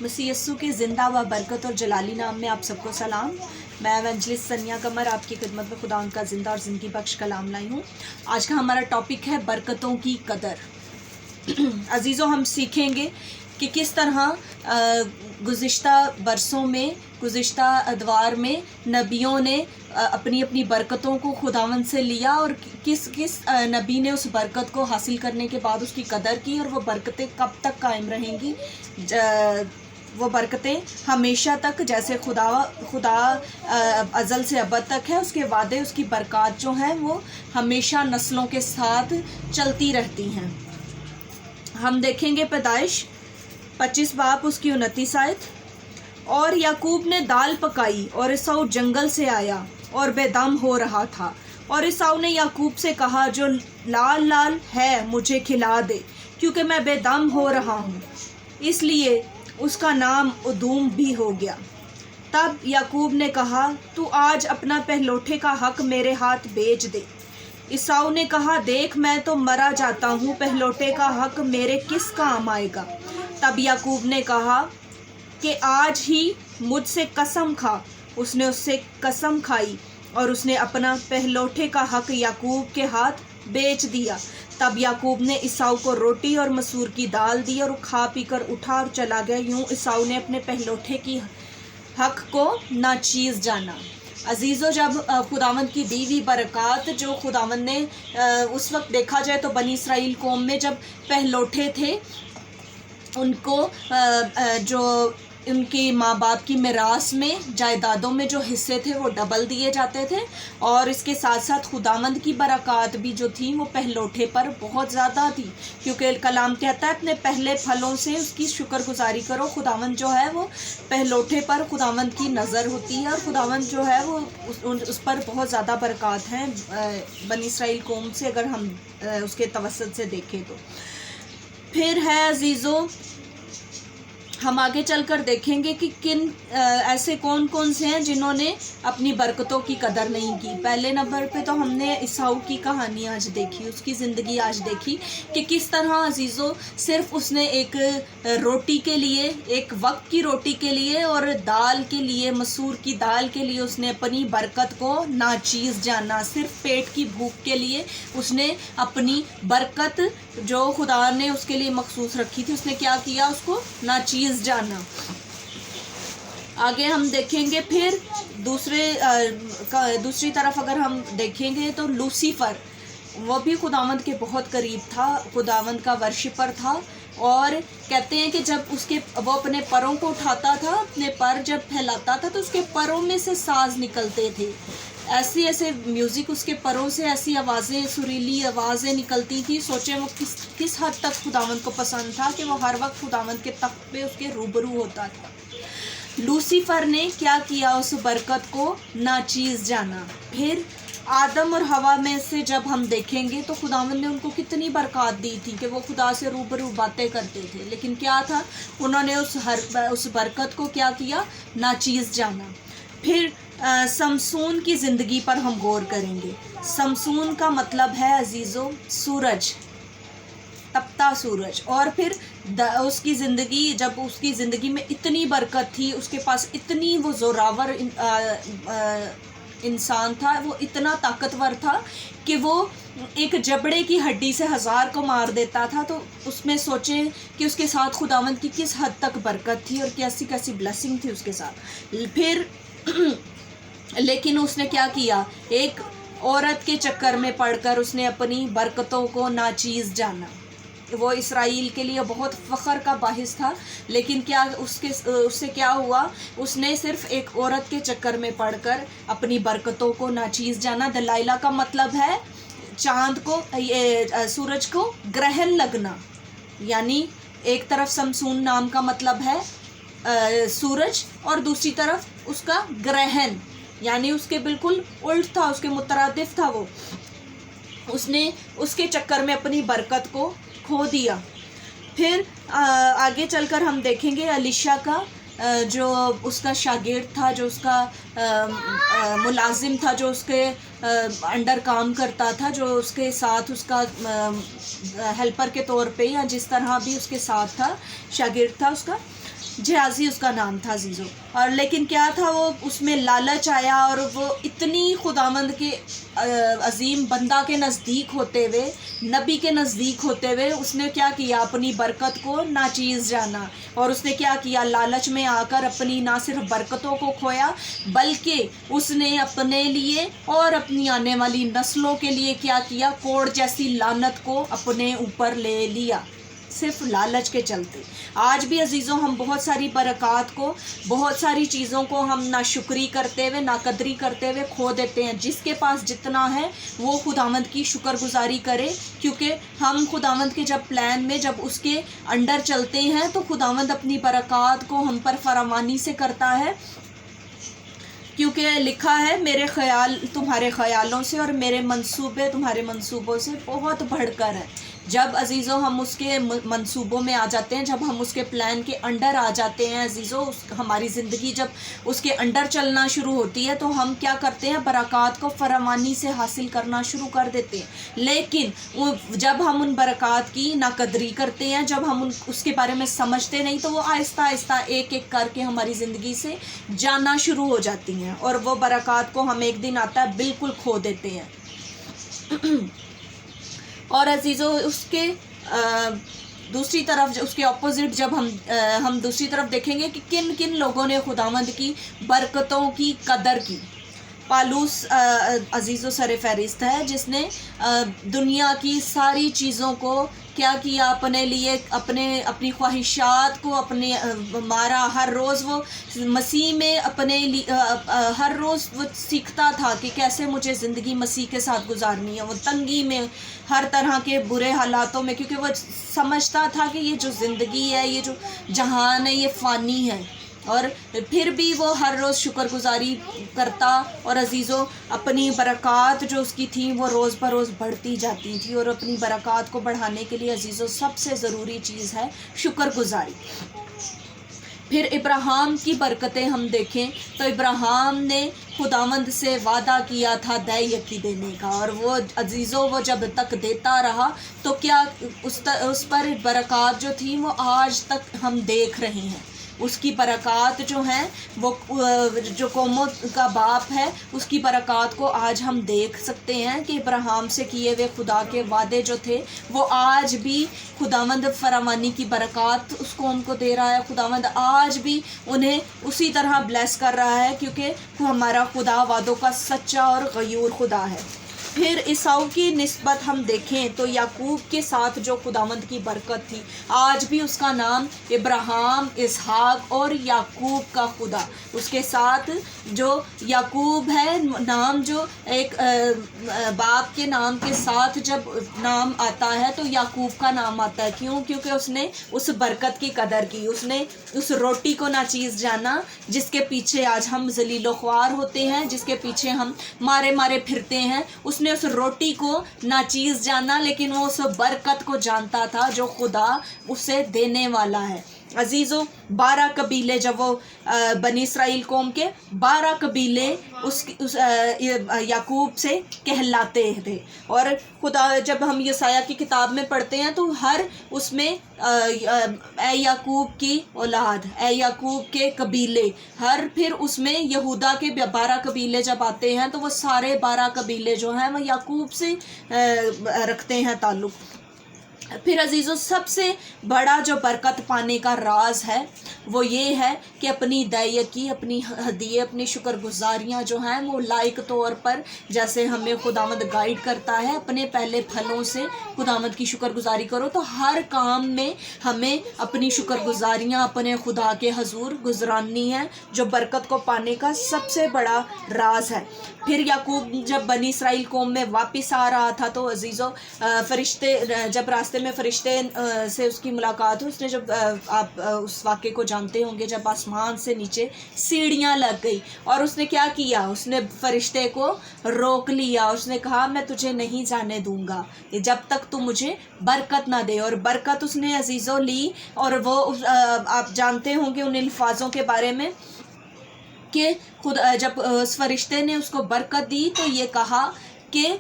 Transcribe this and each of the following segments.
مسیح یسوع کے زندہ و برکت اور جلالی نام میں آپ سب کو سلام۔ میں ایونجلسٹ سنیا قمر آپ کی خدمت میں خدا ان کا زندہ اور زندگی بخش کلام لائی ہوں۔ آج کا ہمارا ٹاپک ہے برکتوں کی قدر۔ عزیزوں، ہم سیکھیں گے کہ کس طرح گزشتہ برسوں میں، گزشتہ ادوار میں نبیوں نے اپنی اپنی برکتوں کو خداوند سے لیا، اور کس نبی نے اس برکت کو حاصل کرنے کے بعد اس کی قدر کی، اور وہ برکتیں کب تک قائم رہیں گی۔ وہ برکتیں ہمیشہ تک، جیسے خدا ازل سے ابد تک ہے، اس کے وعدے، اس کی برکات جو ہیں وہ ہمیشہ نسلوں کے ساتھ چلتی رہتی ہیں۔ ہم دیکھیں گے پیدائش 25 باب اس کی 29 آیت۔ اور یعقوب نے دال پکائی اور عیساؤ جنگل سے آیا اور بے دم ہو رہا تھا، اور عیساؤ نے یعقوب سے کہا، جو لال لال ہے مجھے کھلا دے، کیونکہ میں بے دم ہو رہا ہوں۔ اس لیے اس کا نام ادوم بھی ہو گیا۔ تب یعقوب نے کہا، تو آج اپنا پہلوٹے کا حق میرے ہاتھ بیچ دے۔ عیساؤ نے کہا، دیکھ میں تو مرا جاتا ہوں، پہلوٹے کا حق میرے کس کام آئے گا؟ تب یعقوب نے کہا کہ آج ہی مجھ سے قسم کھا۔ اس نے اس سے قسم کھائی، اور اس نے اپنا پہلوٹے کا حق یعقوب کے ہاتھ بیچ دیا۔ تب یعقوب نے عیساؤ کو روٹی اور مسور کی دال دی، اور کھا پی کر اٹھا اور چلا گیا۔ یوں عیساؤ نے اپنے پہلوٹے کی حق کو ناچیز جانا۔ عزیزو، جب خداوند کی دی ہوئی برکات، جو خداوند نے اس وقت دیکھا جائے تو بنی اسرائیل قوم میں جب پہلوٹے تھے، ان کو جو ان کی ماں باپ کی میراث میں، جائیدادوں میں جو حصے تھے وہ ڈبل دیے جاتے تھے، اور اس کے ساتھ ساتھ خداوند کی برکات بھی جو تھیں وہ پہلوٹے پر بہت زیادہ تھی، کیونکہ کلام کہتا ہے اپنے پہلے پھلوں سے اس کی شکر گزاری کرو۔ خداوند جو ہے وہ پہلوٹے پر خداوند کی نظر ہوتی ہے، اور خداوند جو ہے وہ اس پر بہت زیادہ برکات ہیں بنی اسرائیل قوم سے، اگر ہم اس کے توسط سے دیکھیں تو۔ پھر ہے عزیزو، ہم آگے چل کر دیکھیں گے کہ ایسے کون سے ہیں جنہوں نے اپنی برکتوں کی قدر نہیں کی۔ پہلے نمبر پہ تو ہم نے عیساؤ کی کہانی آج دیکھی، اس کی زندگی آج دیکھی کہ کس طرح عزیزو صرف اس نے ایک روٹی کے لیے، ایک وقت کی روٹی کے لیے اور دال کے لیے، مسور کی دال کے لیے اس نے اپنی برکت کو ناچیز جانا۔ صرف پیٹ کی بھوک کے لیے اس نے اپنی برکت جو خدا نے اس کے لیے مخصوص رکھی تھی، اس نے کیا کیا؟ اس کو ناچیز جانا۔ آگے ہم دیکھیں گے پھر دوسری طرف اگر ہم دیکھیں گے تو لوسیفر، وہ بھی خداوند کے بہت قریب تھا، خداوند کا ورشپر تھا، اور کہتے ہیں کہ جب وہ اپنے پروں کو اٹھاتا تھا، اپنے پر جب پھیلاتا تھا تو اس کے پروں میں سے ساز نکلتے تھے، ایسے میوزک اس کے پروں سے، ایسی آوازیں، سریلی آوازیں نکلتی تھی۔ سوچیں وہ کس حد تک خداوند کو پسند تھا کہ وہ ہر وقت خداوند کے تخت پہ اس کے روبرو ہوتا تھا۔ لوسیفر نے کیا کیا؟ اس برکت کو ناچیز جانا۔ پھر آدم اور حوا میں سے جب ہم دیکھیں گے تو خداوند نے ان کو کتنی برکات دی تھی کہ وہ خدا سے روبرو باتیں کرتے تھے، لیکن کیا تھا؟ انہوں نے اس برکت کو کیا کیا؟ ناچیز جانا۔ پھر سمسون کی زندگی پر ہم غور کریں گے۔ سمسون کا مطلب ہے عزیزو سورج، تپتا سورج۔ اور پھر اس کی زندگی، جب اس کی زندگی میں اتنی برکت تھی، اس کے پاس اتنی وہ زوراور انسان تھا، وہ اتنا طاقتور تھا کہ وہ ایک جبڑے کی ہڈی سے 1000 کو مار دیتا تھا۔ تو اس میں سوچیں کہ اس کے ساتھ خداوند کی کس حد تک برکت تھی اور کیسی بلیسنگ تھی اس کے ساتھ۔ پھر لیکن اس نے کیا کیا؟ ایک عورت کے چکر میں پڑ کر اس نے اپنی برکتوں کو ناچیز جانا۔ وہ اسرائیل کے لیے بہت فخر کا باعث تھا، لیکن کیا اس سے کیا ہوا؟ اس نے صرف ایک عورت کے چکر میں پڑ کر اپنی برکتوں کو ناچیز جانا۔ دلائلہ کا مطلب ہے سورج کو گرہن لگنا، یعنی ایک طرف سمسون نام کا مطلب ہے سورج، اور دوسری طرف اس کا گرہن، یعنی اس کے بالکل الٹ تھا، اس کے مترادف تھا۔ وہ اس نے اس کے چکر میں اپنی برکت کو کھو دیا۔ پھر آگے چل کر ہم دیکھیں گے الیشا کا، جو اس کا شاگرد تھا، جو اس کا ملازم تھا، جو اس کے انڈر کام کرتا تھا، جو اس کے ساتھ اس کا ہیلپر کے طور پہ یا جس طرح بھی اس کے ساتھ تھا، شاگرد تھا اس کا۔ जहाज़ी उसका नाम था अजीज़ों। और लेकिन क्या था, वो उसमें लालच आया और वो इतनी खुदावंद के अजीम बंदा के नज़दीक होते हुए, नबी के नज़दीक होते हुए उसने क्या किया, अपनी बरकत को नाचीज़ जाना। और उसने क्या किया, लालच में आकर अपनी ना सिर्फ बरकतों को खोया बल्कि उसने अपने लिए और अपनी आने वाली नस्लों के लिए क्या किया, कोढ़ जैसी लानत को अपने ऊपर ले लिया, सिर्फ लालच के चलते। आज भी अजीज़ों हम बहुत सारी बरक़ात को, बहुत सारी चीज़ों को हम नाशुक्री करते हुए, नाकदरी करते हुए खो देते हैं। जिसके पास जितना है वो खुदावंद की शुक्रगुजारी करे, क्योंकि हम खुदावंद के जब प्लान में, जब उसके अंडर चलते हैं तो खुदावंद अपनी बरक़ात को हम पर फरावानी से करता है। क्योंकि लिखा है, मेरे ख़याल तुम्हारे ख़यालों से और मेरे मंसूबे तुम्हारे मंसूबों से बहुत बढ़कर है। जब अजीज़ों हम उसके मंसूबों में आ जाते हैं, जब हम उसके प्लान के अंडर आ जाते हैं अजीज़ों, हमारी ज़िंदगी जब उसके अंडर चलना शुरू होती है तो हम क्या करते हैं, बरक़ात को फरावानी से हासिल करना शुरू कर देते हैं। लेकिन जब हम उन बरक़ात की नाकदरी करते हैं, जब हम उसके बारे में समझते नहीं, तो वो आहिस्ता आहिस्ता एक एक करके हमारी ज़िंदगी से जाना शुरू हो जाती हैं और वो बरक़ात को हम एक दिन आता है बिल्कुल खो देते हैं। और अजीज़ों उसके दूसरी तरफ, उसके ऑपोजिट जब हम दूसरी तरफ देखेंगे कि किन किन लोगों ने खुदावंद की बरकतों की कदर की। पालूस अजीज़ों सर फहरिस्त है, जिसने दुनिया की सारी चीज़ों को क्या किया, अपने लिए, अपनी ख्वाहिशात को अपने मारा। हर रोज़ वो मसीह में अपने हर रोज़ वो सीखता था कि कैसे मुझे ज़िंदगी मसीह के साथ गुजारनी है। वो तंगी में, हर तरह के बुरे हालातों में, क्योंकि वो समझता था कि ये जो ज़िंदगी है, ये जो जहान है, ये फ़ानी है। और फिर भी वो हर रोज़ शुक्रगुजारी करता और अजीज़ों अपनी बरक़ात जो उसकी थी वो रोज़ बरोज़ बढ़ती जाती थी। और अपनी बरक़ात को बढ़ाने के लिए अजीज़ों सबसे ज़रूरी चीज़ है शुक्रगुजारी। फिर इब्राहिम की बरकतें हम देखें तो इब्राहिम ने खुदावंद से वादा किया था दै यकी देने का, और वो अजीज़ों वो जब तक देता रहा तो क्या उस पर बरक़ात जो थी वो आज तक हम देख रहे हैं। उसकी बरक़ात जो हैं वो जो कौमों का बाप है, उसकी बरक़ात को आज हम देख सकते हैं कि इब्राहिम से किए हुए खुदा के वादे जो थे वो आज भी खुदावंद फरावानी की बरक़ात उस कौम को दे रहा है। खुदावंद आज भी उन्हें उसी तरह ब्लेस कर रहा है, क्योंकि हमारा खुदा वादों का सच्चा और गयूर खुदा है। फिर ईसाऊ की निस्बत हम देखें तो याकूब के साथ जो खुदावंद की बरकत थी, आज भी उसका नाम इब्राहिम, इसहाक और याकूब का खुदा। उसके साथ जो याकूब है नाम, जो एक बाप के नाम के साथ जब नाम आता है तो याकूब का नाम आता है। क्यों? क्योंकि उसने उस बरकत की कदर की, उसने उस रोटी को नाचीज़ जाना जिसके पीछे आज हम ज़लीलो ख्वार होते हैं, जिसके पीछे हम मारे मारे फिरते हैं। उसने उस रोटी को नाचीज़ जाना, लेकिन वो उस बरकत को जानता था जो खुदा उसे देने वाला है। अजीज़ों 12 कबीले, जब वो बनी इसराइल कौम के 12 कबीले उस याकूब से कहलाते थे। और खुदा जब हम यसाया की किताब में पढ़ते हैं तो हर उसमें ए याकूब की औलाद, ए याकूब के कबीले, हर फिर उसमें यहूदा के 12 कबीले जब आते हैं तो वो सारे 12 कबीले जो हैं वो याकूब से रखते हैं ताल्लुक़। फिर अजीज़ों सबसे बड़ा जो बरकत पाने का राज है वो ये है कि अपनी दैयकी, अपनी हदिये, अपनी शुक्रगुजारियाँ जो हैं वो लायक तौर पर, जैसे हमें खुदावंद गाइड करता है, अपने पहले फलों से खुदावंद की शुक्रगुजारी करो। तो हर काम में हमें अपनी शुक्रगुजारियाँ अपने खुदा के हजूर गुजरानी है, जो बरकत को पाने का सबसे बड़ा राज है। फिर याकूब जब बनी इसराइल कौम में वापस आ रहा था तो अजीज़ों फरिश्ते, जब रास्ते में फरिश्ते से उसकी मुलाकात हुई, उसने जब आप उस वाक़े को जानते होंगे, जब आसमान से नीचे सीढ़ियाँ लग गई और उसने क्या किया, उसने फरिश्ते को रोक लिया। उसने कहा मैं तुझे नहीं जाने दूंगा जब तक तू मुझे बरकत ना दे। और बरकत उसने अजीज़ों ली, और वो आप जानते होंगे उन अल्फाजों के बारे में कि खुद जब उस फरिश्ते ने उसको बरकत दी तो ये कहा कि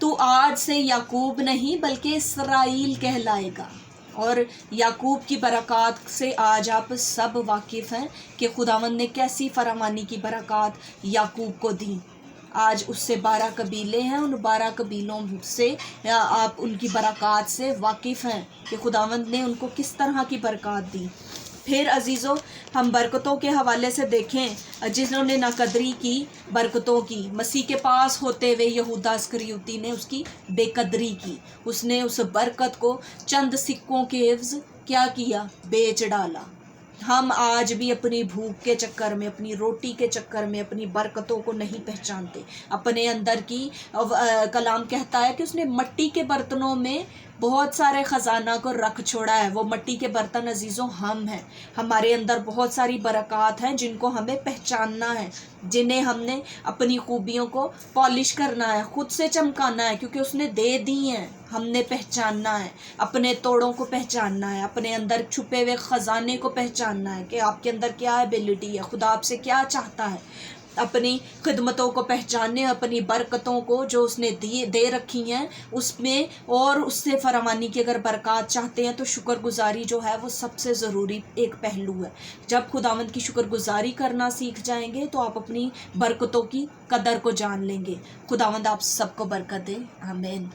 तू आज से याकूब नहीं बल्कि इसराइल कहलाएगा। اور याकूब की बरक़ात से आज आप सब वाकिफ़ हैं कि खुदावंद ने कैसी फरामानी की बरक़ात याकूब को दी। आज उससे 12 कबीले हैं, उन 12 कबीलों से आप उनकी बरक़ात से वाकिफ़ हैं कि खुदावंद ने उनको किस तरह की बरक़ात दी। फिर अजीज़ों, हम बरकतों के हवाले से देखें, जिन्होंने नाकदरी की बरकतों की, मसीह के पास होते हुए यहूदा इस्करियोती ने उसकी बेकदरी की। उसने उस बरकत को चंद सिक्कों के एवज़ क्या किया? बेच डाला। हम आज भी अपनी भूख के चक्कर में, अपनी रोटी के चक्कर में अपनी बरकतों को नहीं पहचानते। अपने अंदर की कलाम कहता है कि उसने मट्टी के बर्तनों में बहुत सारे ख़जाना को रख छोड़ा है। वो मट्टी के बर्तन अजीज़ों हम हैं। हमारे अंदर बहुत सारी बरक़ात हैं जिनको हमें पहचानना है, जिन्हें हमने अपनी खूबियों को पॉलिश करना है, ख़ुद से चमकाना है, क्योंकि उसने दे दी हैं। हमने पहचानना है, अपने तोड़ों को पहचानना है, अपने अंदर छुपे हुए ख़जाने को पहचानना है कि आपके अंदर क्या एबिलिटी है, खुदा आपसे क्या चाहता है। अपनी खिदमतों को पहचानने, अपनी बरकतों को जो उसने दे रखी हैं उसमें, और उससे फरामानी की अगर बरक़ात चाहते हैं तो शुक्रगुज़ारी जो है वो सबसे ज़रूरी एक पहलू है। जब खुदावंद की शुक्रगुज़ारी करना सीख जाएंगे तो आप अपनी बरकतों की कदर को जान लेंगे। खुदावंद आप सबको बरकत दे। आमीन।